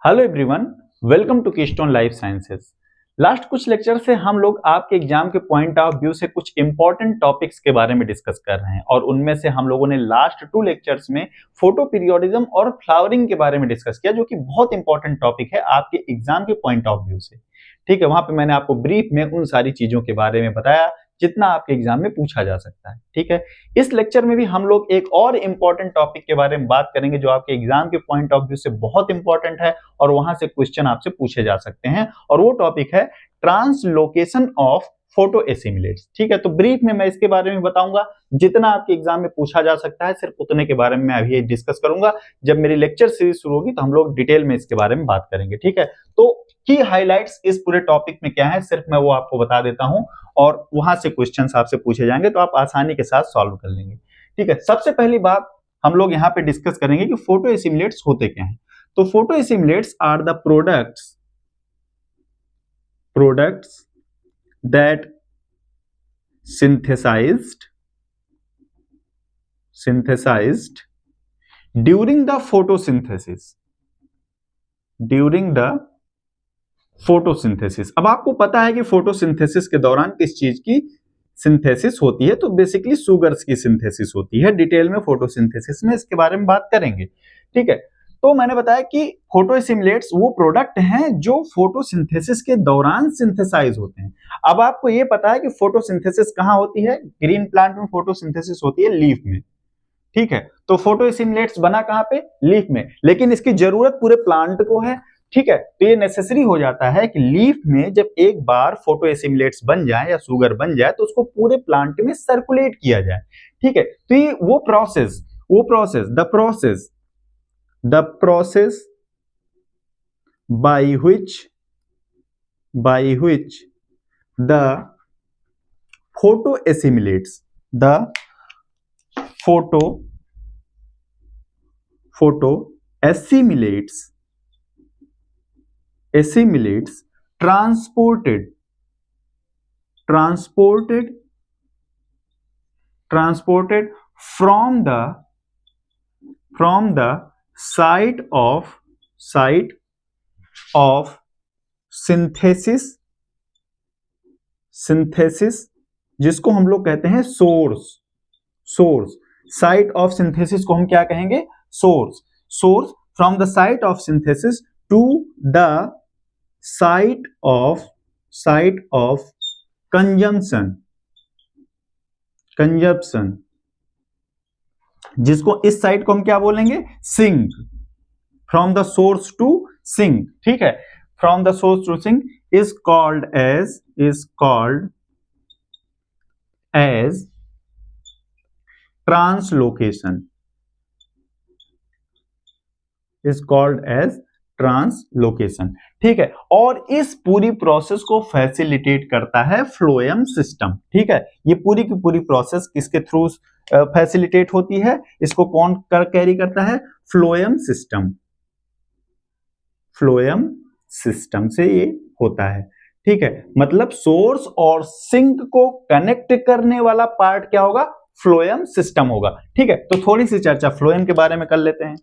Hello everyone, welcome to Keystone life sciences. Last कुछ lecture से हम लोग आपके एग्जाम के पॉइंट ऑफ व्यू से कुछ इंपॉर्टेंट टॉपिक्स के बारे में डिस्कस कर रहे हैं और उनमें से हम लोगों ने लास्ट 2 लेक्चर्स में फोटो पीरियोडिज्म और फ्लावरिंग के बारे में डिस्कस किया, जो कि बहुत इंपॉर्टेंट टॉपिक है आपके एग्जाम के पॉइंट ऑफ व्यू से। ठीक है, वहां पे मैंने आपको ब्रीफ में उन सारी चीजों के बारे में बताया जितना आपके एग्जाम में पूछा जा सकता है। ठीक है, इस लेक्चर में भी हम लोग एक और इंपॉर्टेंट टॉपिक के बारे में बात करेंगे जो आपके एग्जाम के पॉइंट ऑफ व्यू से बहुत इंपॉर्टेंट है और वहां से क्वेश्चन आपसे पूछे जा सकते हैं, और वो टॉपिक है ट्रांसलोकेशन ऑफ फोटो एसिमुलेट्स। ठीक है, तो ब्रीफ में मैं इसके बारे में बताऊंगा, जितना आपके एग्जाम में पूछा जा सकता है सिर्फ उतने के बारे में मैं अभी डिस्कस करूंगा। जब मेरी लेक्चर सीरीज शुरू होगी तो हम लोग डिटेल में इसके बारे में बात करेंगे। ठीक है, तो की हाइलाइट्स इस पूरे टॉपिक में क्या है सिर्फ मैं वो आपको बता देता हूं और वहां से क्वेश्चंस आपसे पूछे जाएंगे तो आप आसानी के साथ सॉल्व कर लेंगे। ठीक है, सबसे पहली बात हम लोग यहाँ पे डिस्कस करेंगे कि फोटो एसिमुलेट्स होते क्या हैं। तो photo assimilates are the products that synthesized during the photosynthesis अब आपको पता है कि फोटोसिंथेसिस के दौरान किस चीज की सिंथेसिस होती है, तो बेसिकली सुगर्स की सिंथेसिस होती है। डिटेल में फोटोसिंथेसिस में इसके बारे में बात करेंगे। ठीक है, तो मैंने बताया कि फोटो एसिमुलेट्स वो प्रोडक्ट हैं जो फोटोसिंथेसिस के दौरान सिंथेसाइज होते हैं। अब आपको ये पता है कि फोटोसिंथेसिस कहां होती है, ग्रीन प्लांट में फोटोसिंथेसिस होती है लीफ में। ठीक है, तो फोटो एसिमुलेट्स बना कहां पे, लीफ में, लेकिन इसकी जरूरत पूरे प्लांट को है। ठीक है, तो ये नेसेसरी हो जाता है कि लीफ में जब एक बार फोटो एसिमुलेट्स बन जाए या सुगर बन जाए तो उसको पूरे प्लांट में सर्कुलेट किया जाए। ठीक है, तो ये वो process the process by which the photo assimilates transported from the site of synthesis जिसको हम लोग कहते हैं सोर्स। साइट ऑफ सिंथेसिस को हम क्या कहेंगे, source from the site of synthesis to the site of consumption, जिसको इस साइट को हम क्या बोलेंगे, sink. From the source to sink. ठीक है, from the source to sink is called as translocation, ठीक है, और इस पूरी प्रोसेस को फैसिलिटेट करता है फ्लोएम सिस्टम। ठीक है, ये पूरी की पूरी प्रोसेस किसके थ्रू फैसिलिटेट होती है, इसको कौन कैरी करता है, फ्लोएम सिस्टम से ये होता है। ठीक है, मतलब सोर्स और सिंक को कनेक्ट करने वाला पार्ट क्या होगा, फ्लोएम सिस्टम होगा। ठीक है, तो थोड़ी सी चर्चा फ्लोएम के बारे में कर लेते हैं।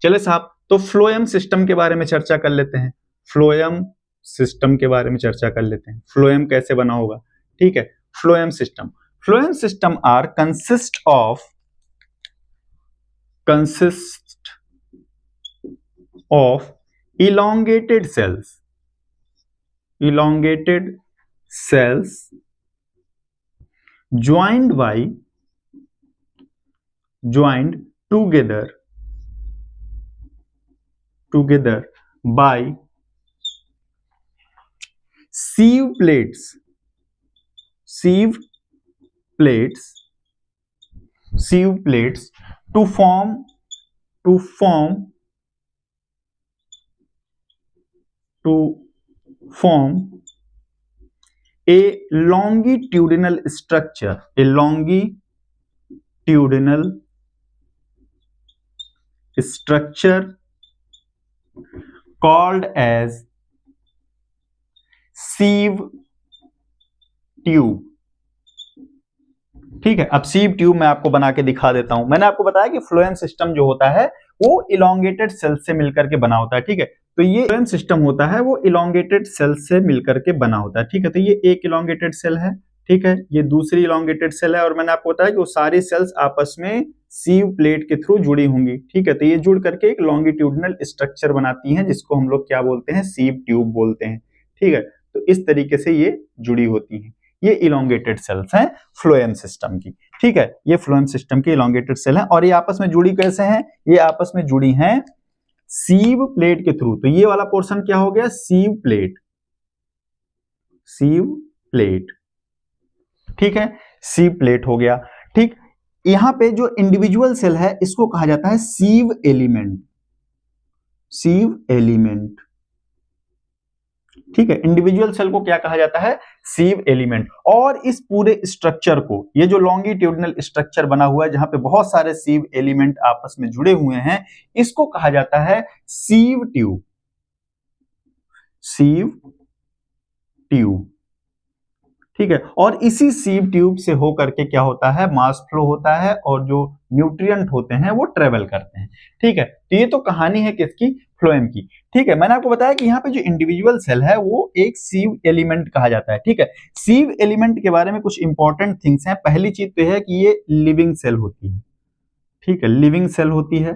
चले साहब, तो फ्लोएम सिस्टम के बारे में चर्चा कर लेते हैं। फ्लोएम कैसे बना होगा। ठीक है, phloem system are consist of elongated cells joined together by sieve plates to form a longitudinal structure, called as sieve tube। ठीक है, अब सीव ट्यूब मैं आपको बना के दिखा देता हूं। मैंने आपको बताया कि फ्लोएम सिस्टम जो होता है वो इलोंगेटेड सेल से मिलकर के बना होता है। ठीक है, तो ये फ्लोएम सिस्टम होता है वो इलोंगेटेड सेल से मिलकर के बना होता है। ठीक है, तो ये एक इलोंगेटेड सेल है। ठीक है, ये दूसरी इलोंगेटेड सेल है और मैंने आपको बताया कि वो सारी सेल्स आपस में सीव प्लेट के थ्रू जुड़ी होंगी। ठीक है, तो ये जुड़ करके एक लॉन्गिट्यूडनल स्ट्रक्चर बनाती हैं जिसको हम लोग क्या बोलते हैं, सीव ट्यूब बोलते हैं। ठीक है, तो इस तरीके से ये जुड़ी होती हैं। ये इलोंगेटेड सेल्स हैं फ्लोएम सिस्टम की। ठीक है, ये फ्लोएम सिस्टम की इलोंगेटेड सेल है और ये आपस में जुड़ी कैसे हैं, ये आपस में जुड़ी हैं सीव प्लेट के थ्रू। तो ये वाला पोर्शन क्या हो गया, सीव प्लेट, सीव प्लेट। ठीक है, सीव प्लेट हो गया। ठीक, यहां पे जो इंडिविजुअल सेल है इसको कहा जाता है सीव एलिमेंट, सीव एलिमेंट। ठीक है, इंडिविजुअल सेल को क्या कहा जाता है, सीव एलिमेंट। और इस पूरे स्ट्रक्चर को, ये जो लॉन्गिट्यूडनल स्ट्रक्चर बना हुआ है जहां पे बहुत सारे सीव एलिमेंट आपस में जुड़े हुए हैं, इसको कहा जाता है सीव ट्यूब, सीव ट्यूब। ठीक है, और इसी सीव ट्यूब से होकर के क्या होता है, मास फ्लो होता है और जो न्यूट्रिएंट होते हैं वो ट्रेवल करते हैं। ठीक है, तो ये तो कहानी है किसकी, फ्लोएम की। ठीक है, मैंने आपको बताया कि यहाँ पे जो इंडिविजुअल सेल है वो एक सीव एलिमेंट कहा जाता है। ठीक है, सीव एलिमेंट के बारे में कुछ इंपॉर्टेंट थिंग्स हैं। पहली चीज तो है कि ये लिविंग सेल होती है। ठीक है, लिविंग सेल होती है।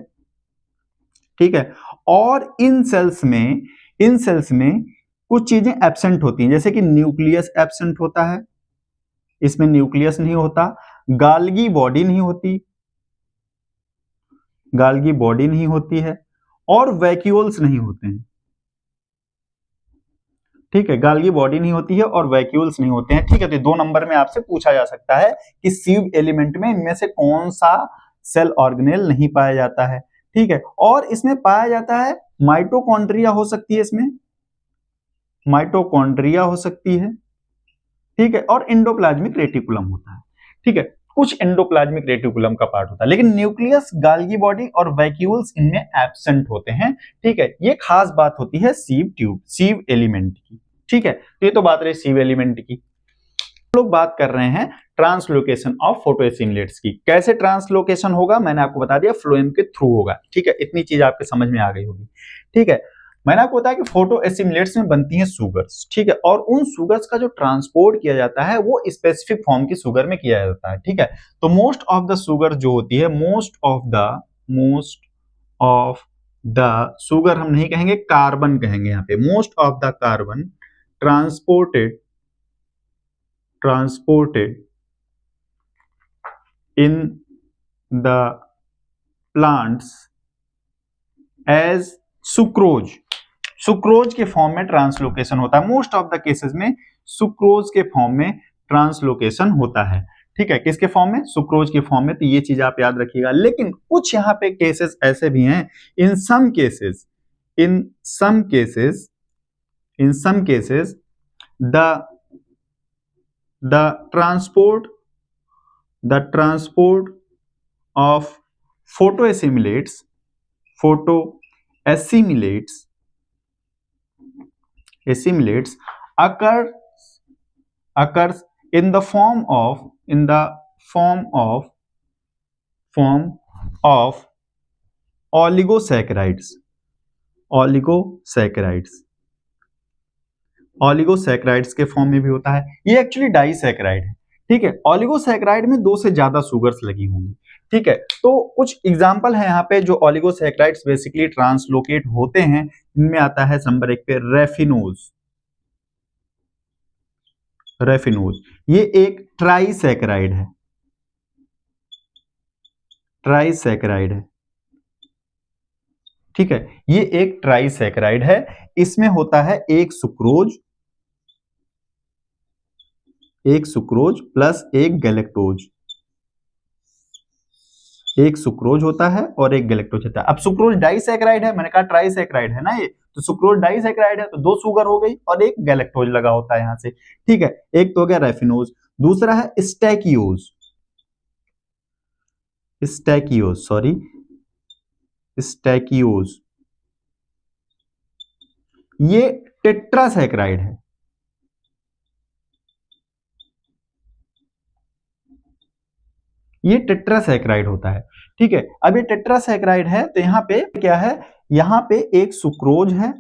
ठीक है, और इन सेल्स में कुछ चीजें एब्सेंट होती हैं, जैसे कि न्यूक्लियस एब्सेंट होता है, इसमें न्यूक्लियस नहीं होता, गाल्गी बॉडी नहीं होती, गाल्गी बॉडी नहीं होती है, और वैक्यूल्स नहीं होते हैं। ठीक है, गाल्गी बॉडी नहीं होती है और वैक्यूल्स नहीं होते हैं। ठीक है, तो 2 नंबर में आपसे पूछा जा सकता है कि सीव एलिमेंट में इनमें से कौन सा सेल ऑर्गेनेल नहीं पाया जाता है। ठीक है, और इसमें पाया जाता है माइटोकॉन्ड्रिया हो सकती है, इसमें माइटोकॉन्ड्रिया हो सकती है। ठीक है, और एंडोप्लाज्मिक रेटिकुलम होता है। ठीक है, कुछ एंडोप्लाज्मिक रेटिकुलम का पार्ट होता है, लेकिन न्यूक्लियस, गाल्गी बॉडी और वैक्यूल्स इनमें एब्सेंट होते हैं। ठीक है, ये खास बात होती है सीव ट्यूब, सीव एलिमेंट की। ठीक है, तो ये तो बात रही सीव एलिमेंट की। लोग बात कर रहे हैं ट्रांसलोकेशन ऑफ फोटोएसिमिलेट्स की। कैसे ट्रांसलोकेशन होगा, मैंने आपको बता दिया, फ्लोएम के थ्रू होगा। ठीक है, इतनी चीज आपके समझ में आ गई होगी। ठीक है, मैंने आपको बताया कि फोटोएसिमिलेट्स में बनती हैं सुगर्स। ठीक है, और उन सुगर्स का जो ट्रांसपोर्ट किया जाता है वो स्पेसिफिक फॉर्म की सुगर में किया जाता है। ठीक है, तो मोस्ट ऑफ द सुगर जो होती है, मोस्ट ऑफ द सुगर हम नहीं कहेंगे, कार्बन कहेंगे यहाँ पे। Most of the carbon transported in the plants as sucrose, sucrose के फॉर्म में ट्रांसलोकेशन होता है। मोस्ट ऑफ द केसेस में सुक्रोज के फॉर्म में ट्रांसलोकेशन होता है। ठीक है, किसके फॉर्म में, सुक्रोज के फॉर्म में। तो ये चीज आप याद रखिएगा। लेकिन कुछ यहाँ पे केसेस ऐसे भी हैं, in some cases the transport of photoassimilates occurs in the form of oligosaccharides के फॉर्म में भी होता है। ये एक्चुअली डाइसैकेराइड है। ठीक है, ओलिगोसैकेराइड में 2 से ज्यादा सुगर्स लगी होंगी। ठीक है, तो कुछ एग्जांपल है यहाँ पे जो ओलिगोसैकेराइड्स बेसिकली ट्रांसलोकेट होते हैं। इनमें आता है नंबर 1 पे रेफिनोज। ये एक ट्राइसैकेराइड है। ठीक है, ये एक ट्राइसैकेराइड है। इसमें होता है एक सुक्रोज प्लस एक गैलेक्टोज। एक सुक्रोज होता है और एक गैलेक्टोज होता है। अब सुक्रोज डाइसैकेराइड है, मैंने कहा ट्राइसैकेराइड है ना ये, तो सुक्रोज डाइसैकेराइड है तो 2 सुगर हो गई और एक गैलेक्टोज लगा होता है यहां से। ठीक है, एक तो हो गया रेफिनोज, दूसरा है स्टैकियोज। ये टेट्रासैकेराइड है। ये टेट्रासैकेराइड होता है। ठीक है, अब ये टेट्रासैकराइड है तो यहाँ पे क्या है, यहाँ पे एक सुक्रोज है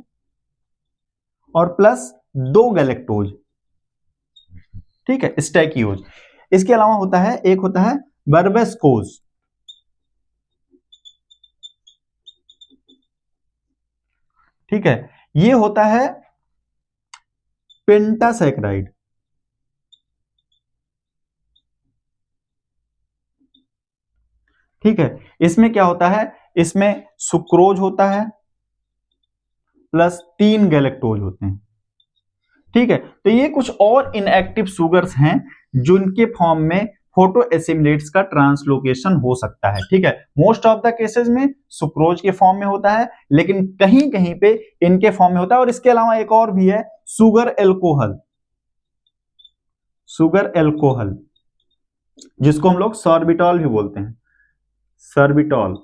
और प्लस 2 गैलेक्टोज, ठीक है, स्टैकियोज। इसके अलावा होता है, एक होता है बर्बेस्कोज, ठीक है, ये होता है पेंटासैकराइड, ठीक है। इसमें क्या होता है, इसमें सुक्रोज होता है प्लस 3 गैलेक्टोज होते हैं, ठीक है। तो ये कुछ और इनएक्टिव शुगर्स हैं जिनके फॉर्म में फोटो एसिमिलेट्स का ट्रांसलोकेशन हो सकता है, ठीक है। मोस्ट ऑफ द केसेस में सुक्रोज के फॉर्म में होता है, लेकिन कहीं कहीं पे इनके फॉर्म में होता है। और इसके अलावा एक और भी है, शुगर एल्कोहल, शुगर एल्कोहल जिसको हम लोग सॉर्बिटॉल भी बोलते हैं, सॉर्बिटॉल,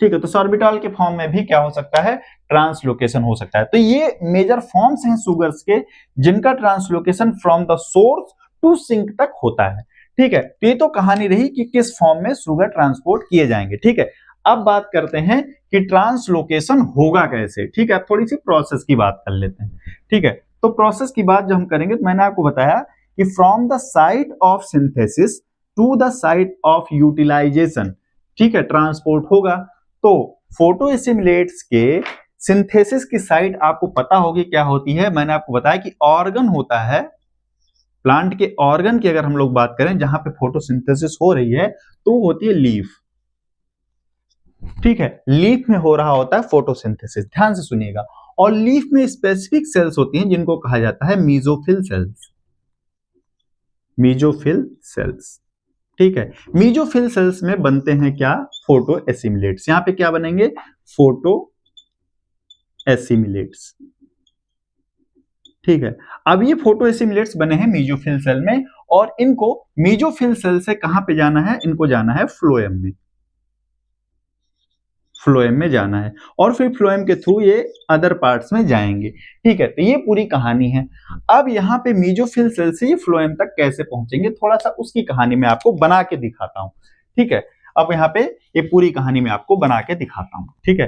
ठीक है। तो सॉर्बिटॉल के फॉर्म में भी क्या हो सकता है, ट्रांसलोकेशन हो सकता है। तो ये मेजर फॉर्म्स हैं शुगर्स के जिनका translocation from the source to sink तक होता है, ठीक है। तो ये तो कहानी रही कि किस फॉर्म में शुगर ट्रांसपोर्ट किए जाएंगे, ठीक है। अब बात करते हैं कि ट्रांसलोकेशन होगा कैसे, ठीक है। थोड़ी सी प्रोसेस की बात कर लेते हैं, ठीक है। तो प्रोसेस की बात जो हम करेंगे, तो मैंने आपको बताया कि from the site of synthesis to the site of utilization, ठीक है, ट्रांसपोर्ट होगा। तो फोटो एसिमिलेट्स के सिंथेसिस की साइट आपको पता होगी क्या होती है, मैंने आपको बताया कि ऑर्गन होता है, प्लांट के ऑर्गन की अगर हम लोग बात करें जहां पे फोटोसिंथेसिस हो रही है तो होती है लीफ, ठीक है। लीफ में हो रहा होता है फोटोसिंथेसिस, ध्यान से सुनिएगा। और लीफ में स्पेसिफिक सेल्स होती हैं जिनको कहा जाता है मीजोफिल सेल्स, मीजोफिल सेल्स, ठीक है। मीजोफिल सेल्स में बनते हैं क्या, फोटो एसिमिलेट्स। यहां पे क्या बनेंगे, फोटो एसिमिलेट्स, ठीक है। अब ये फोटो एसिमिलेट्स बने हैं मीजोफिल सेल में, और इनको मीजोफिल सेल से कहां पे जाना है, इनको जाना है फ्लोएम में, फ्लोएम में जाना है, और फिर फ्लोएम के थ्रू ये अदर पार्ट्स में जाएंगे, ठीक है। तो ये पूरी कहानी है। अब यहाँ पे मीजोफिल सेल से ये फ्लोएम तक कैसे पहुंचेंगे, थोड़ा सा उसकी कहानी मैं आपको बना के दिखाता हूं, ठीक है। अब यहाँ पे ये पूरी कहानी मैं आपको बना के दिखाता हूं, ठीक है।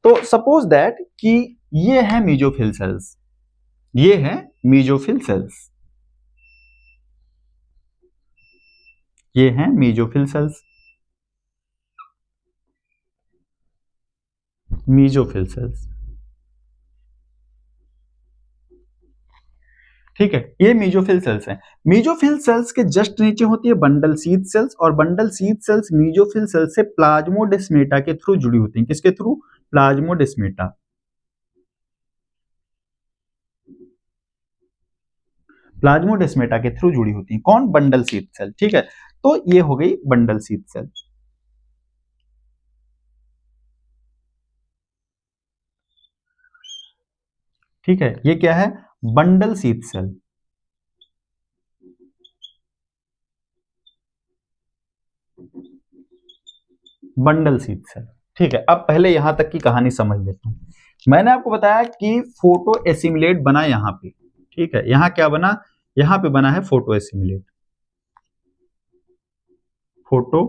तो सपोज दैट कि ये है मीजोफिल सेल्स, ये है मीजोफिल सेल्स, ये है मीजोफिल सेल्स, मीजोफिल सेल्स, ठीक है। ये मीजोफिल सेल्स हैं। मीजोफिल सेल्स के जस्ट नीचे होती है बंडल शीथ सेल्स, और bundle sheath sales mesophyll cells से प्लाज्मोडेस्मेटा के थ्रू जुड़ी होती हैं। किसके थ्रू, प्लाज्मोडेस्मेटा, प्लाज्मोडेस्मेटा के थ्रू जुड़ी होती हैं। कौन, बंडल शीथ सेल, ठीक है। तो ये हो गई बंडल शीथ सेल, ठीक है। ये क्या है, bundle sheath cell, bundle sheath cell, ठीक है। अब पहले यहां तक की कहानी समझ लेते हैं। मैंने आपको बताया कि फोटो एसिमिलेट बना यहां पे, ठीक है। यहां क्या बना, यहां पे बना है फोटो एसिमिलेट, फोटो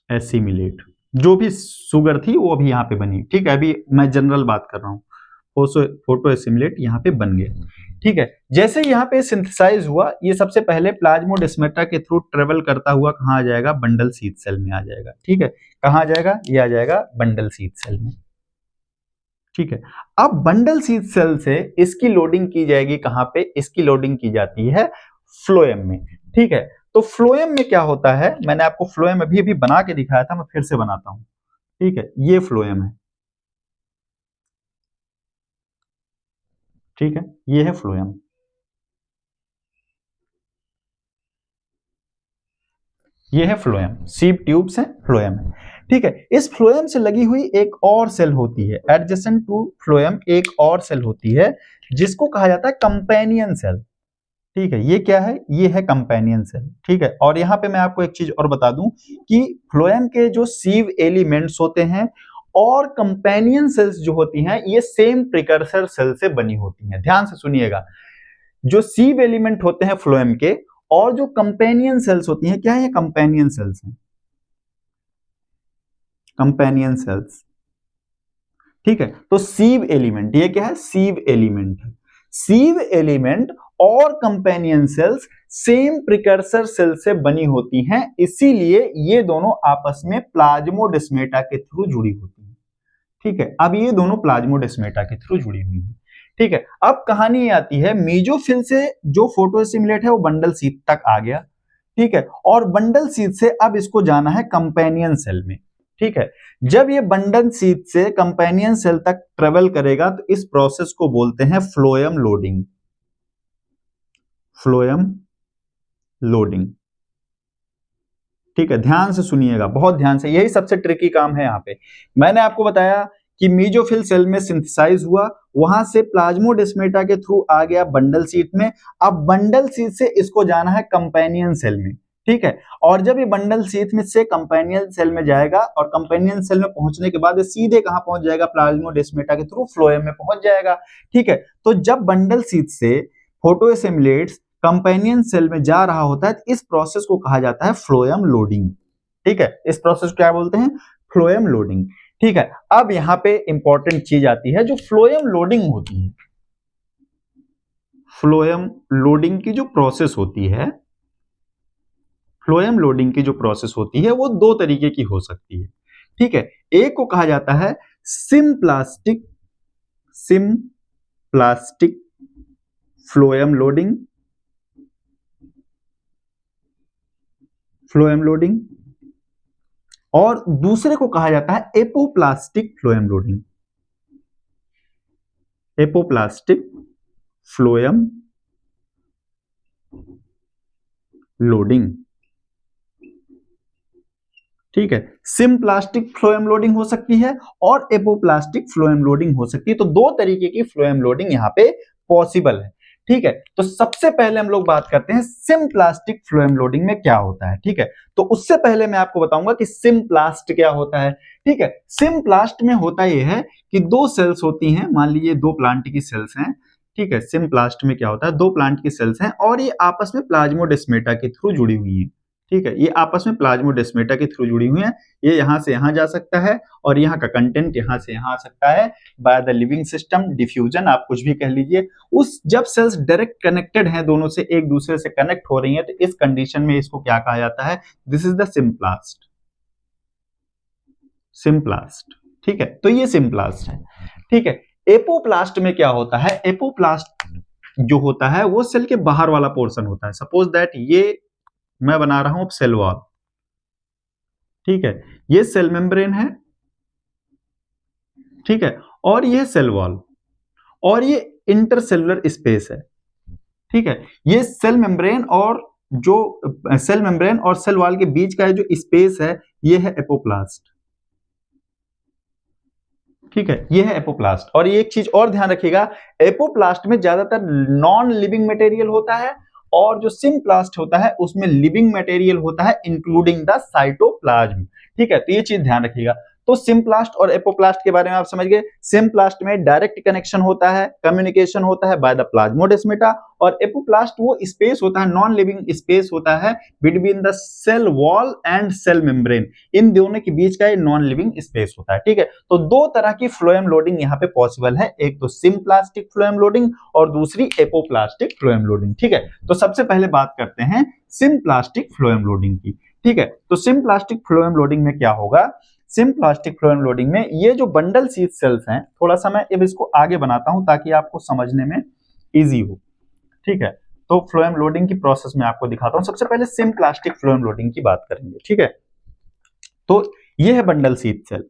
एसिमिलेट, जो भी शुगर थी वो अभी यहाँ पे बनी, ठीक है। अभी मैं जनरल बात कर रहा हूँ, फोटो एसिमिलेट यहाँ पे बन गया, ठीक है। जैसे यहाँ पे सिंथेसाइज हुआ, ये सबसे पहले प्लाज्मोडेस्मेटा के थ्रू ट्रेवल करता हुआ कहाँ आ जाएगा, बंडल शीथ सेल में आ जाएगा, ठीक है। कहाँ आ जाएगा, ये आ जाएगा बंडल शीथ सेल में, ठीक है। अब बंडल शीथ सेल से इसकी लोडिंग की जाएगी कहां पे, इसकी लोडिंग की जाती है फ्लोएम में, ठीक है। तो फ्लोएम में क्या होता है, मैंने आपको फ्लोएम अभी अभी बना के दिखाया था, मैं फिर से बनाता हूं, ठीक है। ये फ्लोएम है, ठीक है, ये है फ्लोएम, ये है फ्लोएम, सीप ट्यूब्स है, फ्लोएम है, ठीक है। इस फ्लोएम से लगी हुई एक और सेल होती है, एडजेसेंट टू फ्लोएम एक और सेल होती है जिसको कहा जाता है कंपेनियन सेल, ठीक है। ये क्या है, ये है कंपेनियन सेल, ठीक है। और यहाँ पे मैं आपको एक चीज और बता दूं कि फ्लोएम के जो सीव एलिमेंट्स होते हैं और कंपेनियन सेल्स जो होती हैं, ये सेम प्रिकर्सर सेल से बनी होती हैं। ध्यान से सुनिएगा, जो सीव एलिमेंट होते हैं फ्लोएम के और जो कंपेनियन सेल्स होती हैं, क्या है, कंपेनियन सेल्स हैं, कंपेनियन सेल्स। ठीक है, तो सीव एलिमेंट, ये क्या है, सीव एलिमेंट है। सीव एलिमेंट और companion cells same precursor cell से बनी होती हैं, इसीलिए ये दोनों आपस में प्लाज्मोडेस्माटा के थ्रू जुड़ी होती हैं। ठीक है, अब ये दोनों प्लाज्मोडेस्माटा के थ्रू जुड़ी हुई हैं। ठीक है, अब कहानी ये आती है, मेसोफिल से जो फोटोसिमिलेट है वो बंडल सीट तक आ गया। ठीक है, और बंडल सीट से अब इसको जाना है कंपेनियन सेल में। ठीक है, जब ये बंडल सीट से कंपेनियन सेल तक ट्रेवल करेगा तो इस प्रोसेस को बोलते हैं फ्लोएम लोडिंग, फ्लोएम लोडिंग। ठीक है, ध्यान से सुनिएगा, बहुत ध्यान से, यही सबसे ट्रिकी काम है यहाँ पे। मैंने आपको बताया कि मेसोफिल सेल में सिंथेसाइज हुआ, वहां से प्लाज्मोडेस्माटा के थ्रू आ गया बंडल सीट में। अब बंडल सीट से इसको जाना है कंपेनियन सेल में। ठीक है, और जब ये बंडल सीट में से कंपेनियन सेल में जाएगा और कंपेनियन सेल में पहुंचने के बाद सीधे कहां पहुंच जाएगा, प्लाज्मोडेस्माटा के थ्रू फ्लोएम में पहुंच जाएगा। ठीक है, तो जब बंडल सीट से फोटोएसिमिलेट्स कंपेनियन सेल में जा रहा होता है तो इस प्रोसेस को कहा जाता है फ्लोएम लोडिंग। ठीक है, इस प्रोसेस को क्या बोलते हैं, फ्लोएम लोडिंग। ठीक है, अब यहां पे इंपॉर्टेंट चीज आती है, जो फ्लोएम लोडिंग होती है, फ्लोएम लोडिंग की जो प्रोसेस होती है, फ्लोएम लोडिंग की जो प्रोसेस होती है वो दो तरीके की हो सकती है। ठीक है, एक को कहा जाता है symplastic, symplastic phloem loading, phloem loading, और दूसरे को कहा जाता है apoplastic phloem loading, apoplastic phloem loading. ठीक है, सिम्प्लास्टिक फ्लोएम लोडिंग हो सकती है और एपोप्लास्टिक फ्लोएम लोडिंग हो सकती है, तो दो तरीके की फ्लोएम लोडिंग यहां पे पॉसिबल है। ठीक है, तो सबसे पहले हम लोग बात करते हैं सिम्प्लास्टिक फ्लोएम लोडिंग में क्या होता है। ठीक है, तो उससे पहले मैं आपको बताऊंगा कि सिम्प्लास्ट क्या होता है। ठीक है, सिम्प्लास्ट में होता यह है कि दो सेल्स होती हैं, मान लीजिए दो प्लांट की सेल्स हैं। ठीक है, सिम्प्लास्ट में क्या होता है, दो प्लांट की सेल्स हैं और ये आपस में प्लाज्मोडेस्माटा के थ्रू जुड़ी हुई हैं। ठीक है, ये आपस में प्लाज्मोडेस्माटा के थ्रू जुड़ी हुई हैं, ये यहां से यहां जा सकता है और यहाँ का कंटेंट यहां से यहां आ सकता है by the living system, diffusion, आप कुछ भी कह लीजिए। उस जब सेल्स डायरेक्ट कनेक्टेड हैं, दोनों से एक दूसरे से कनेक्ट हो रही हैं, तो इस कंडीशन में इसको क्या कहा जाता है, this is the symplast, symplast. ठीक है, तो ये सिम्प्लास्ट है। ठीक है, एपोप्लास्ट में क्या होता है, एपोप्लास्ट जो होता है वो सेल के बाहर वाला पोर्शन होता है। सपोज दैट ये मैं बना रहा हूं सेल वॉल। ठीक है, ये सेल मेम्ब्रेन है, ठीक है, और ये सेल वॉल और ये इंटरसेलुलर स्पेस है। ठीक है, ये सेल मेम्ब्रेन और जो सेल मेम्ब्रेन और सेल वॉल के बीच का जो स्पेस है ये है एपोप्लास्ट। ठीक है, ये है एपोप्लास्ट। और ये एक चीज और ध्यान रखिएगा, एपोप्लास्ट में ज्यादातर नॉन लिविंग मटेरियल होता है और जो सिम्प्लास्ट होता है उसमें लिविंग मटेरियल होता है इंक्लूडिंग द साइटोप्लाज्म। ठीक है, तो ये चीज ध्यान रखिएगा। तो सिम्प्लास्ट और एपोप्लास्ट के बारे में आप समझ गए। सिम्प्लास्ट में डायरेक्ट कनेक्शन होता है, कम्युनिकेशन होता है बाय द प्लाज्मोडेस्माटा, और एपोप्लास्ट वो स्पेस होता है, नॉन लिविंग स्पेस होता है between the cell wall and cell membrane, इन दोनों के बीच का ये नॉन लिविंग स्पेस होता है। ठीक है, तो दो तरह की फ्लोएम लोडिंग यहाँ पे पॉसिबल है, एक तो सिम्प्लास्टिक फ्लोएम लोडिंग और दूसरी एपोप्लास्टिक फ्लोएम लोडिंग। ठीक है, तो सबसे पहले बात करते हैं सिम्प्लास्टिक फ्लोएम लोडिंग की। ठीक है, तो सिम्प्लास्टिक फ्लोएम लोडिंग में क्या होगा, सिम्प्लास्टिक फ्लोएम लोडिंग में ये जो बंडल शीथ सेल्स हैं, थोड़ा सा मैं अब इसको आगे बनाता हूं ताकि आपको समझने में इजी हो। ठीक है, तो फ्लोएम लोडिंग की प्रोसेस में आपको दिखाता हूं। सबसे पहले सिम्प्लास्टिक फ्लोएम लोडिंग की बात करेंगे। ठीक है, तो ये है बंडल शीथ सेल।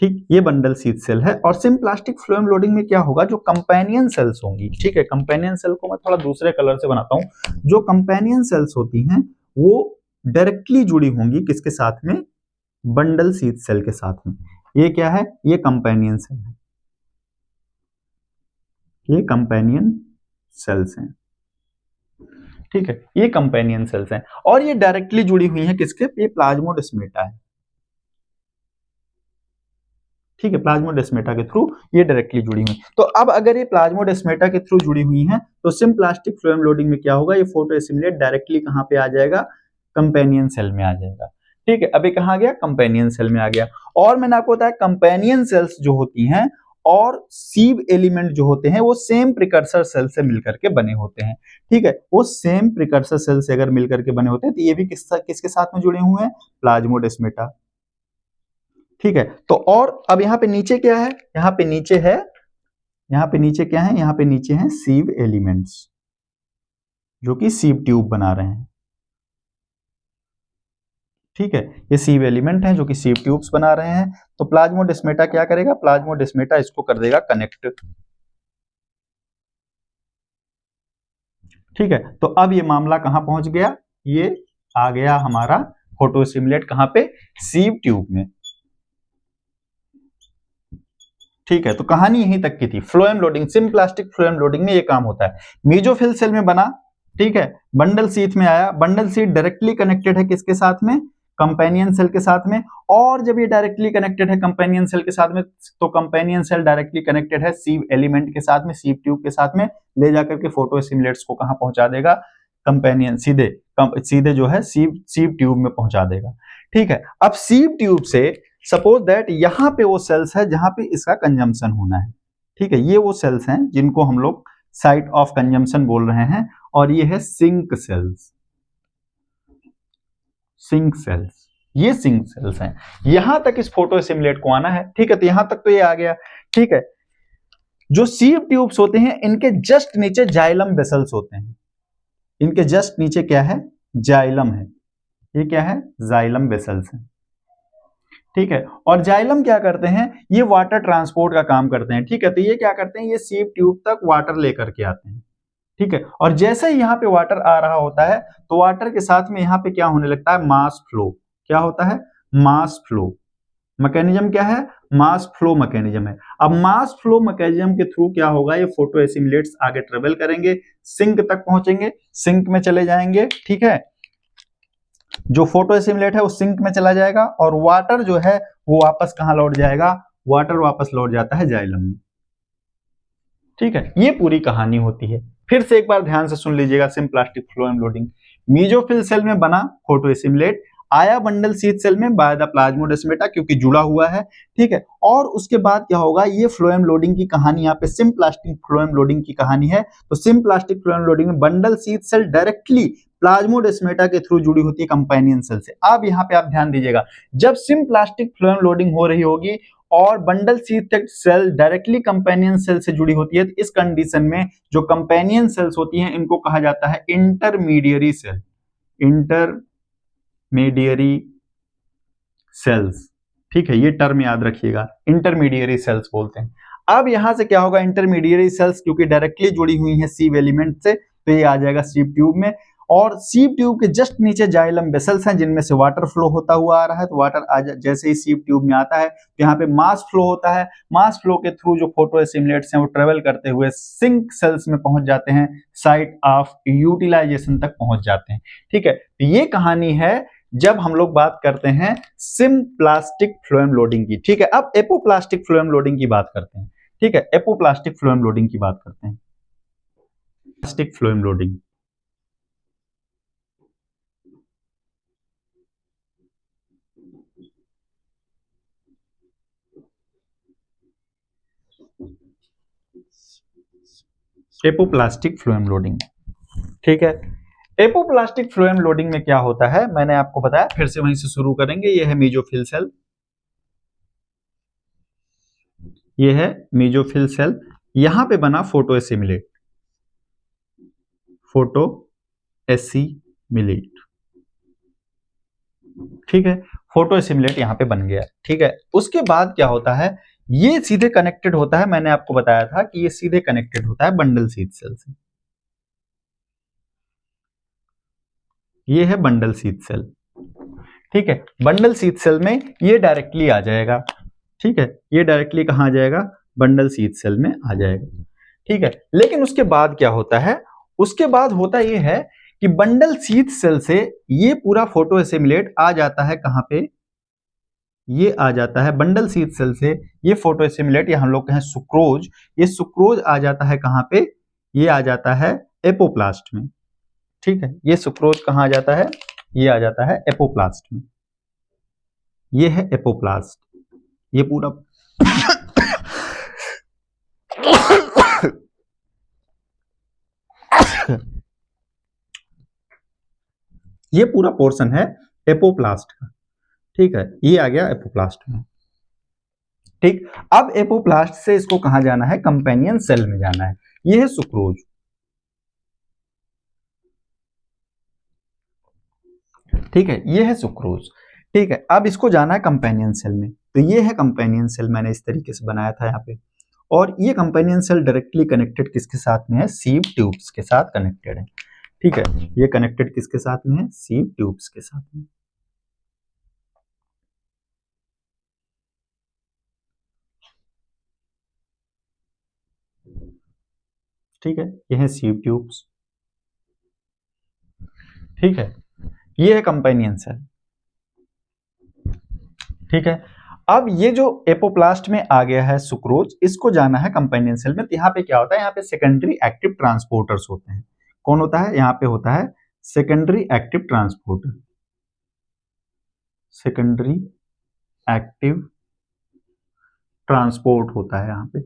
ठीक, ये बंडल शीथ सेल है। और सिम्प्लास्टिक फ्लोएम लोडिंग में क्या होगा, जो कंपेनियन सेल्स होंगी, ठीक है, कंपेनियन सेल को मैं थोड़ा दूसरे कलर से बनाता हूं, जो कंपेनियन सेल्स होती हैं वो डायरेक्टली जुड़ी होंगी किसके साथ में, बंडल शीथ सेल के साथ में। ये क्या है, ये कंपेनियन सेल है, ये कंपेनियन सेल्स हैं। ठीक है, ये कंपेनियन सेल्स हैं और ये डायरेक्टली जुड़ी हुई हैं किसके, ये प्लाज्मोडेस्माटा है। ठीक है, प्लाज्मोडेस्माटा के थ्रू ये डायरेक्टली जुड़ी हुई। तो अब अगर ये प्लाज्मोडेस्माटा के थ्रू जुड़ी हुई हैं तो सिम्प्लास्टिक फ्लोएम लोडिंग में क्या होगा, ये फोटो एसिमिलेट डायरेक्टली कहां पे आ जाएगा, कंपेनियन सेल में आ जाएगा। ठीक है, अभी कहां गया, कंपेनियन सेल में आ गया। और मैंने आपको बताया कंपेनियन सेल्स जो होती हैं और सीव एलिमेंट जो होते हैं वो सेम प्रिकर्सर सेल से मिलकर के बने होते हैं। ठीक है, वो सेम प्रिकर्सर सेल से अगर मिलकर के बने होते हैं तो ये भी किसके साथ में जुड़े हुए हैं, प्लाज्मोडेस्माटा। ठीक है, तो और अब यहाँ पे नीचे क्या है, यहाँ पे नीचे है, यहाँ पे नीचे क्या है, यहाँ पे नीचे हैं सीव एलिमेंट्स जो कि सीव ट्यूब बना रहे हैं। ठीक है, ये सीव एलिमेंट हैं जो कि सीव ट्यूब्स बना रहे हैं। तो प्लाज्मोडेस्माटा क्या करेगा, प्लाज्मोडेस्माटा इसको कर देगा कनेक्ट। ठीक है, तो अब ये मामला कहां पहुंच गया, ये आ गया हमारा फोटोसिमुलेट कहां पे, सीव ट्यूब में। ठीक है, तो कहानी यहीं तक की थी। Phloem loading, symplastic phloem loading में ये काम होता है। मेसोफिल सेल में बना, ठीक है, बंडल शीथ में आया, बंडल शीथ डायरेक्टली कनेक्टेड है किसके साथ में, कंपेनियन सेल के साथ में। और जब ये डायरेक्टली कनेक्टेड है कंपेनियन सेल के साथ में तो कंपेनियन सेल डायरेक्टली कनेक्टेड है सीव एलिमेंट के साथ में, सीव ट्यूब के साथ में, ले जाकर के फोटो एसिमुलेट्स को कहां पहुंचा देगा, कंपेनियन सीधे जो है सीव ट्यूब में पहुंचा देगा। ठीक है, अब सीव ट्यूब से सपोज दैट यहां पे वो सेल्स है जहां पे इसका कंजम्पशन होना है। ठीक है, ये वो सेल्स हैं जिनको हम लोग साइट ऑफ कंजम्पशन बोल रहे हैं, और ये है सिंक सेल्स। सिंक सेल्स, ये सिंक सेल्स हैं। यहां तक इस फोटो एसिमुलेट को आना है। ठीक है, तो यहां तक तो ये आ गया। ठीक है, जो सीव ट्यूब्स होते हैं इनके जस्ट नीचे जाइलम वेसल्स होते हैं। इनके जस्ट नीचे क्या है, जाइलम है। ये क्या है, जाइलम वेसल्स है। ठीक है, और जाइलम क्या करते हैं, ये वाटर ट्रांसपोर्ट का काम करते हैं। ठीक है, तो ये क्या करते हैं, ये सीव ट्यूब तक वाटर लेकर के आते हैं। ठीक है, और जैसे ही यहाँ पे वाटर आ रहा होता है तो वाटर के साथ में यहाँ पे क्या होने लगता है, मास फ्लो। क्या होता है, मास फ्लो। मैकेनिज्म क्या है, मास फ्लो मैकेनिज्म है। अब मास फ्लो मैकेनिज्म के थ्रू क्या होगा, ये फोटो एसिमुलेट्स आगे ट्रेवल करेंगे, सिंक तक पहुंचेंगे, सिंक में चले जाएंगे। ठीक है, जो फोटो एसिमुलेट है वो सिंक में चला जाएगा और वाटर जो है वो वापस कहां लौट जाएगा, वाटर वापस लौट जाता है जाइलम में। ठीक है, ये पूरी कहानी होती है। फिर से एक बार ध्यान से सुन लीजिएगा, symplastic phloem loading. Mesophyll cell में बना फोटो एसिमुलेट, आया बंडल शीथ सेल में बाय द प्लाज्मोडेस्माटा क्योंकि जुड़ा हुआ है। ठीक है, और उसके बाद क्या होगा, ये फ्लोएम लोडिंग की कहानी यहाँ पे सिम्प्लास्टिक फ्लोएम लोडिंग की कहानी है। तो सिम्प्लास्टिक फ्लोएम लोडिंग में bundle sheath cell directly plasmodesmata के थ्रू जुड़ी होती है कंपेनियन सेल से। अब यहाँ पे आप ध्यान दीजिएगा, जब सिम्प्लास्टिक फ्लोएम लोडिंग हो रही होगी और bundle sheath cell directly companion cell से जुड़ी होती है, तो इस कंडीशन में जो कंपेनियन सेल्स होती हैं इनको कहा जाता है इंटरमीडियरी सेल। इंटरमीडियरी सेल्स, ठीक है, ये टर्म याद रखिएगा, इंटरमीडियरी सेल्स बोलते हैं। अब यहां से क्या होगा, इंटरमीडियरी सेल्स क्योंकि डायरेक्टली जुड़ी हुई है सीव एलिमेंट से तो ये आ जाएगा सीव ट्यूब में, और सीव ट्यूब के जस्ट नीचे जाइलम वेसल्स हैं जिनमें से वाटर फ्लो होता हुआ आ रहा है। तो वाटर जैसे ही सीव ट्यूब में आता है तो यहाँ पे मास फ्लो होता है, मास फ्लो के थ्रू जो फोटो एसिमुलेट्स हैं वो ट्रेवल करते हुए सिंक सेल्स में पहुंच जाते हैं, साइट ऑफ यूटिलाइजेशन तक पहुंच जाते हैं। ठीक है, तो ये कहानी है जब हम लोग बात करते हैं सिम्प्लास्टिक फ्लोएम लोडिंग की। ठीक है, अब एपोप्लास्टिक फ्लोएम लोडिंग की बात करते हैं। ठीक है, एपोप्लास्टिक फ्लोएम लोडिंग की बात करते हैं। Plastic phloem loading, apoplastic phloem loading. ठीक है, एपोप्लास्टिक फ्लोएम लोडिंग में क्या होता है, मैंने आपको बताया, फिर से वहीं से शुरू करेंगे। ये है मेसोफिल सेल, ये है मेसोफिल सेल, यहां पे बना फोटो एसिमुलेट, फोटो एसिमुलेट। ठीक है, फोटो एसिमुलेट यहां पे बन गया। ठीक है, उसके बाद क्या होता है, ये सीधे कनेक्टेड होता है, मैंने आपको बताया था कि ये सीधे कनेक्टेड होता है बंडल शीथ सेल से। ये है बंडल शीथ सेल। ठीक है, बंडल शीथ सेल में ये डायरेक्टली आ जाएगा। ठीक है, ये डायरेक्टली कहां आ जाएगा, बंडल शीथ सेल में आ जाएगा। ठीक है, लेकिन उसके बाद क्या होता है, उसके बाद होता ये है कि बंडल शीथ सेल से ये पूरा फोटो एसिमुलेट आ जाता है कहां पे, ये आ जाता है बंडल शीथ सेल से, ये फोटो एसिमिलेट या हम लोग कहें सुक्रोज, ये सुक्रोज आ जाता है कहाँ पे, ये आ जाता है एपोप्लास्ट में। ठीक है, ये सुक्रोज कहाँ आ जाता है, ये आ जाता है एपोप्लास्ट में। ये है एपोप्लास्ट, ये पूरा ये पूरा पोर्शन है एपोप्लास्ट का। ठीक है, ये आ गया एपोप्लास्ट में। ठीक, अब एपोप्लास्ट से इसको कहां जाना है, कंपेनियन सेल में जाना है। ये है सुक्रोज। ठीक है, ये है सुक्रोज। ठीक है, अब इसको जाना है कंपेनियन सेल में, तो ये है कंपेनियन सेल, मैंने इस तरीके से बनाया था यहाँ पे। और ये कंपेनियन सेल डायरेक्टली कनेक्टेड किसके साथ में है, सीव ट्यूब्स के साथ कनेक्टेड है। ठीक है, ये कनेक्टेड किसके साथ में है, सीव ट्यूब्स के साथ में। ठीक है, ये है सीव ट्यूब्स। ठीक है, ये है कंपेनियन सेल। ठीक है, अब ये जो एपोप्लास्ट में आ गया है सुक्रोज, इसको जाना है कंपेनियन सेल में। तो यहाँ पे क्या होता है, यहाँ पे सेकेंडरी एक्टिव ट्रांसपोर्टर्स होते हैं। कौन होता है, यहाँ पे होता है secondary active transporter, secondary active transport होता है यहाँ पे।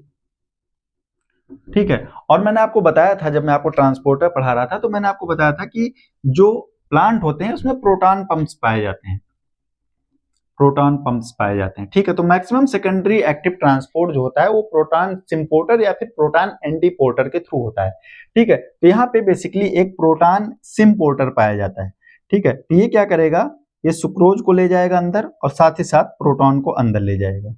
ठीक है, और मैंने आपको बताया था, जब मैं आपको ट्रांसपोर्टर पढ़ा रहा था, तो मैंने आपको बताया था कि जो प्लांट होते हैं उसमें प्रोटॉन पंप्स पाए जाते हैं, प्रोटॉन पंप्स पाए जाते हैं। ठीक है, तो मैक्सिमम सेकेंडरी एक्टिव ट्रांसपोर्ट जो होता है वो प्रोटॉन सिम्पोर्टर या फिर प्रोटॉन एंटीपोर्टर के थ्रू होता है। ठीक है, तो यहाँ पे बेसिकली एक प्रोटॉन सिम्पोर्टर पाया जाता है। ठीक है, तो ये क्या करेगा, ये सुक्रोज को ले जाएगा अंदर और साथ ही साथ प्रोटॉन को अंदर ले जाएगा।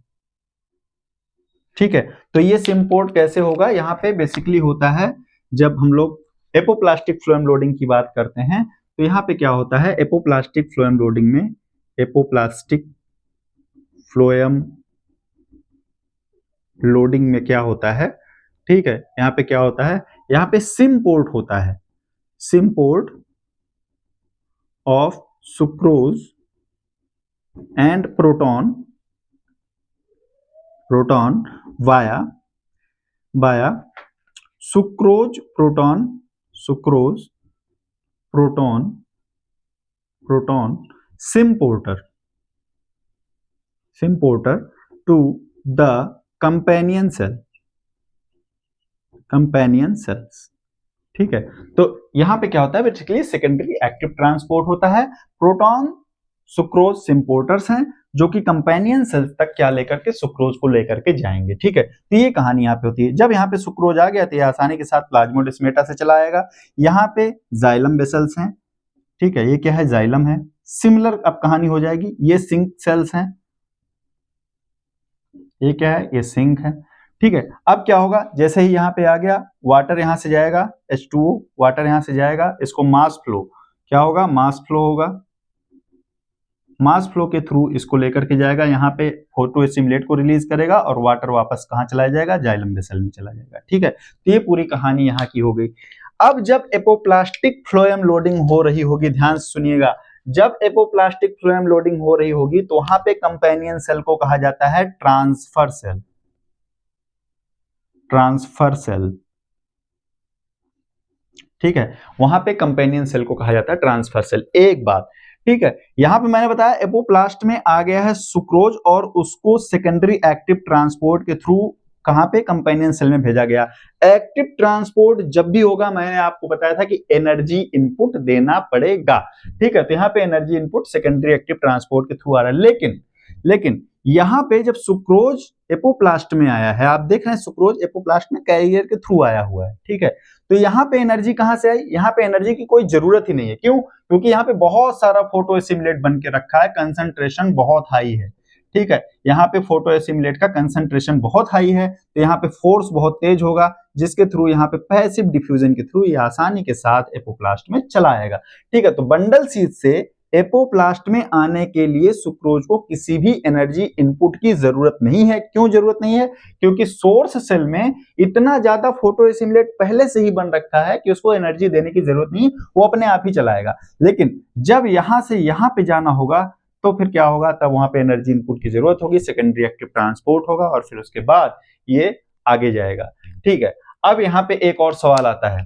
ठीक है, तो ये सिम्पोर्ट कैसे होगा, यहाँ पे बेसिकली होता है जब हम लोग एपोप्लास्टिक फ्लोएम लोडिंग की बात करते हैं, तो यहाँ पे क्या होता है, एपोप्लास्टिक फ्लोएम लोडिंग में, एपोप्लास्टिक फ्लोएम लोडिंग में क्या होता है, ठीक है, यहाँ पे क्या होता है, यहाँ पे सिम्पोर्ट होता है, symport of sucrose and proton, proton via sucrose proton, sucrose proton, proton symporter, symporter to the companion cell, companion cells. ठीक है, तो यहां पे क्या होता है, बेसिकली सेकेंडरी एक्टिव ट्रांसपोर्ट होता है, प्रोटॉन सुक्रोज सिम्पोर्टर्स हैं जो कि कंपेनियन सेल्स तक क्या लेकर के, सुक्रोज को लेकर के जाएंगे। ठीक है, तो ये कहानी यहाँ पे होती है। जब यहाँ पे सुक्रोज आ गया तो ये आसानी के साथ प्लाज्मोडेस्माटा से चला आएगा। यहाँ पे जाइलम वेसल्स हैं। ठीक है, ये क्या है, जाइलम है। सिमिलर अब कहानी हो जाएगी, ये सिंक सेल्स हैं, ये क्या है, ये सिंक है। ठीक है, अब क्या होगा, जैसे ही यहाँ पे आ गया, वाटर यहाँ से जाएगा, H2O वाटर यहाँ से जाएगा, इसको मास फ्लो, क्या होगा, मास फ्लो होगा, मास फ्लो के थ्रू इसको लेकर के जाएगा, यहाँ पे फोटो एसिमुलेट को रिलीज करेगा और वाटर वापस कहाँ चला जाएगा, जाइलम वेसल में चला जाएगा। ठीक है, तो ये पूरी कहानी यहाँ की हो गई। अब जब एपोप्लास्टिक फ्लोएम लोडिंग हो रही होगी, ध्यान से सुनिएगा, जब एपोप्लास्टिक फ्लोएम लोडिंग हो रही होगी तो वहां पे कंपेनियन सेल को कहा जाता है ट्रांसफर सेल, ट्रांसफर सेल। ठीक है, वहां पे कंपेनियन सेल को कहा जाता है ट्रांसफर सेल। एक बात, ठीक है, यहां पे मैंने बताया एपोप्लास्ट में आ गया है सुक्रोज और उसको सेकेंडरी एक्टिव ट्रांसपोर्ट के थ्रू कहां पे, कंपेनियन सेल में भेजा गया। एक्टिव ट्रांसपोर्ट जब भी होगा, मैंने आपको बताया था कि एनर्जी इनपुट देना पड़ेगा। ठीक है, तो यहाँ पे energy input secondary active transport के थ्रू आ रहा है। लेकिन यहां पे जब सुक्रोज एपोप्लास्ट में आया है, आप देख रहे हैं सुक्रोज एपोप्लास्ट में कैरियर के थ्रू आया हुआ है। ठीक है, तो यहाँ पे एनर्जी कहां से आई, यहाँ पे एनर्जी की कोई जरूरत ही नहीं है। क्यों, क्योंकि यहाँ पे बहुत सारा फोटो एसिमुलेट बन के रखा है, कंसंट्रेशन बहुत हाई है। ठीक है, यहाँ पे फोटो एसिमुलेट का कंसंट्रेशन बहुत हाई है, तो यहाँ पे फोर्स बहुत तेज होगा, जिसके थ्रू यहाँ पे पैसिव डिफ्यूजन के थ्रू ये आसानी के साथ एपोप्लास्ट में चला आएगा। ठीक है, तो बंडल शीथ से एपोप्लास्ट में आने के लिए सुक्रोज को किसी भी एनर्जी इनपुट की जरूरत नहीं है। क्यों जरूरत नहीं है, क्योंकि सोर्स सेल में इतना ज्यादा फोटो एसिमुलेट पहले से ही बन रखा है कि उसको एनर्जी देने की जरूरत नहीं, वो अपने आप ही चलाएगा। लेकिन जब यहां से यहां पे जाना होगा तो फिर क्या होगा, तब वहां पे एनर्जी इनपुट की जरूरत होगी, सेकेंडरी एक्टिव ट्रांसपोर्ट होगा और फिर उसके बाद ये आगे जाएगा। ठीक है, अब यहाँ पे एक और सवाल आता है,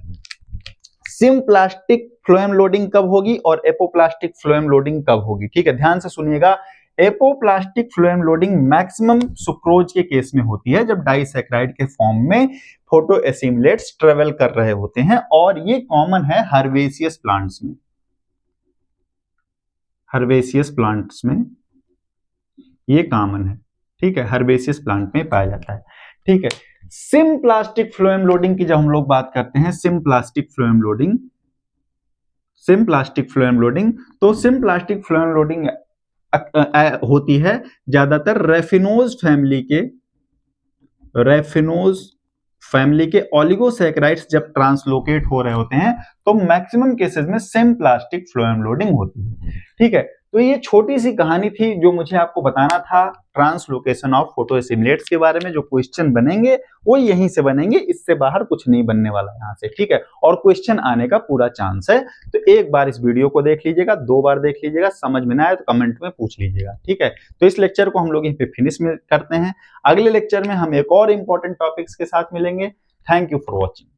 सिम्प्लास्टिक फ्लोएम लोडिंग कब होगी और एपोप्लास्टिक फ्लोएम लोडिंग कब होगी। ठीक है, ध्यान से सुनिएगा। Apoplastic phloem loading maximum sucrose के केस में होती है जब डाइसैकेराइड के फॉर्म में फोटो एसिमिलेट्स ट्रेवल कर रहे होते हैं, और ये कॉमन है हर्बेसियस प्लांट्स में। हर्बेसियस प्लांट्स में ये कॉमन है। ठीक है, हर्बेसियस प्लांट में पाया जाता है। ठीक है, सिम्प्लास्टिक फ्लोएम लोडिंग की जब हम लोग बात करते हैं, symplastic phloem loading, symplastic phloem loading, तो सिम्प्लास्टिक फ्लोएम लोडिंग होती है ज्यादातर रेफिनोज फैमिली के ओलिगोसैकेराइड्स जब ट्रांसलोकेट हो रहे होते हैं तो मैक्सिमम केसेस में सिम्प्लास्टिक फ्लोएम लोडिंग होती है। ठीक है, तो ये छोटी सी कहानी थी जो मुझे आपको बताना था ट्रांसलोकेशन ऑफ फोटो एसिमिलेट्स के बारे में। जो क्वेश्चन बनेंगे वो यहीं से बनेंगे, इससे बाहर कुछ नहीं बनने वाला यहाँ से। ठीक है, और क्वेश्चन आने का पूरा चांस है। तो एक बार इस वीडियो को देख लीजिएगा, 2 बार देख लीजिएगा, समझ में ना आए तो कमेंट में पूछ लीजिएगा। ठीक है, तो इस लेक्चर को हम लोग यहीं पे फिनिश में करते हैं। अगले लेक्चर में हम एक और इंपॉर्टेंट टॉपिक्स के साथ मिलेंगे। Thank you for watching.